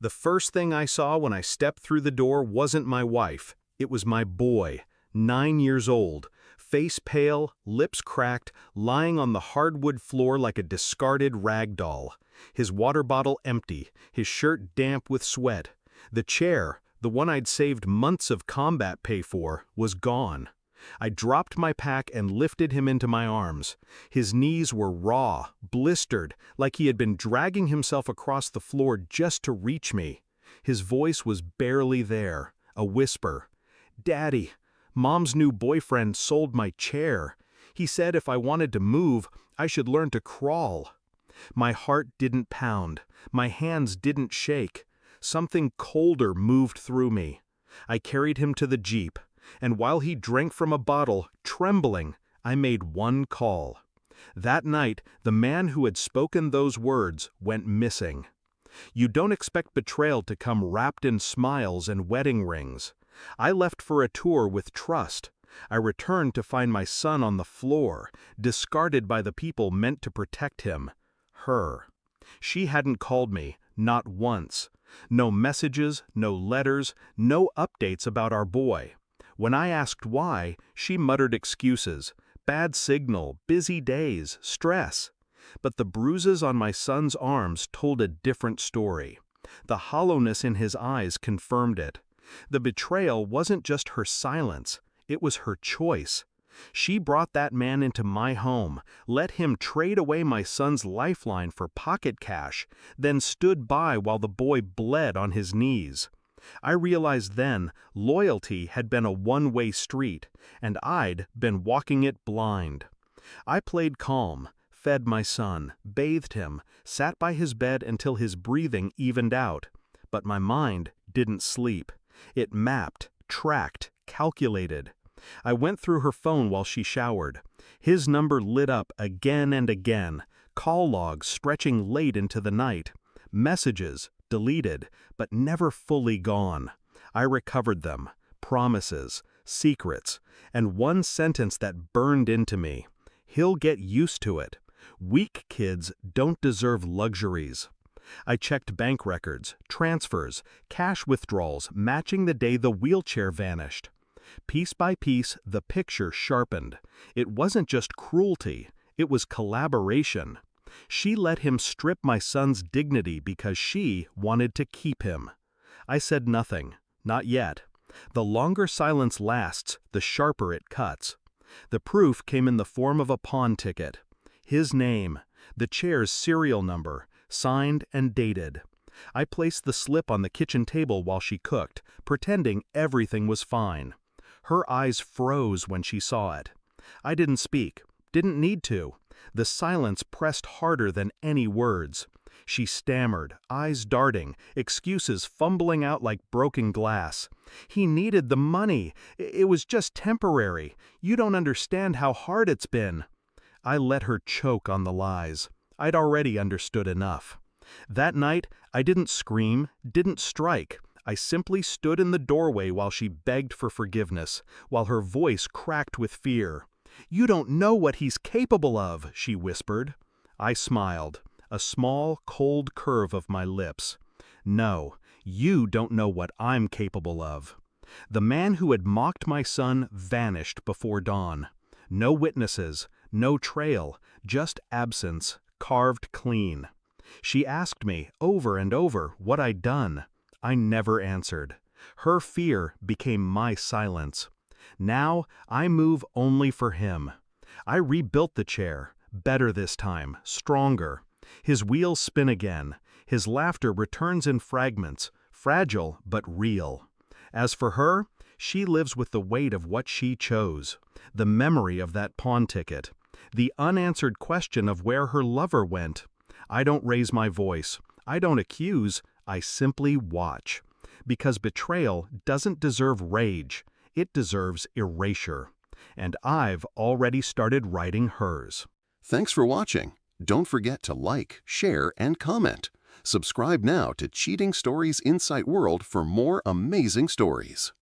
The first thing I saw when I stepped through the door wasn't my wife. It was my boy, 9 years old, face pale, lips cracked, lying on the hardwood floor like a discarded rag doll. His water bottle empty, his shirt damp with sweat. The chair, the one I'd saved months of combat pay for, was gone. I dropped my pack and lifted him into my arms. His knees were raw, blistered, like he had been dragging himself across the floor just to reach me. His voice was barely there, a whisper. "Daddy, Mom's new boyfriend sold my chair. He said if I wanted to move, I should learn to crawl." My heart didn't pound. My hands didn't shake. Something colder moved through me. I carried him to the Jeep, and while he drank from a bottle, trembling, I made one call. That night, the man who had spoken those words went missing. You don't expect betrayal to come wrapped in smiles and wedding rings. I left for a tour with trust. I returned to find my son on the floor, discarded by the people meant to protect him. Her. She hadn't called me, not once. No messages, no letters, no updates about our boy. When I asked why, she muttered excuses. Bad signal, busy days, stress. But the bruises on my son's arms told a different story. The hollowness in his eyes confirmed it. The betrayal wasn't just her silence, it was her choice. She brought that man into my home, let him trade away my son's lifeline for pocket cash, then stood by while the boy bled on his knees. I realized then loyalty had been a one-way street, and I'd been walking it blind. I played calm, fed my son, bathed him, sat by his bed until his breathing evened out. But my mind didn't sleep. It mapped, tracked, calculated. I went through her phone while she showered. His number lit up again and again, call logs stretching late into the night, messages deleted, but never fully gone. I recovered them, promises, secrets, and one sentence that burned into me. He'll get used to it. Weak kids don't deserve luxuries. I checked bank records, transfers, cash withdrawals matching the day the wheelchair vanished. Piece by piece, the picture sharpened. It wasn't just cruelty, it was collaboration. She let him strip my son's dignity because she wanted to keep him. I said nothing, not yet. The longer silence lasts, the sharper it cuts. The proof came in the form of a pawn ticket. His name, the chair's serial number, signed and dated. I placed the slip on the kitchen table while she cooked, pretending everything was fine. Her eyes froze when she saw it. I didn't speak, didn't need to. The silence pressed harder than any words. She stammered, eyes darting, excuses fumbling out like broken glass. He needed the money. It was just temporary. You don't understand how hard it's been. I let her choke on the lies. I'd already understood enough. That night, I didn't scream, didn't strike. I simply stood in the doorway while she begged for forgiveness, while her voice cracked with fear. "You don't know what he's capable of," she whispered. I smiled, a small, cold curve of my lips. "No, you don't know what I'm capable of." The man who had mocked my son vanished before dawn. No witnesses, no trail, just absence, carved clean. She asked me, over and over, what I'd done. I never answered. Her fear became my silence. Now, I move only for him. I rebuilt the chair, better this time, stronger. His wheels spin again. His laughter returns in fragments, fragile but real. As for her, she lives with the weight of what she chose, the memory of that pawn ticket, the unanswered question of where her lover went. I don't raise my voice. I don't accuse. I simply watch. Because betrayal doesn't deserve rage. It deserves erasure. And I've already started writing hers. Thanks for watching. Don't forget to like, share, and comment. Subscribe now to Cheating Stories Insight World for more amazing stories.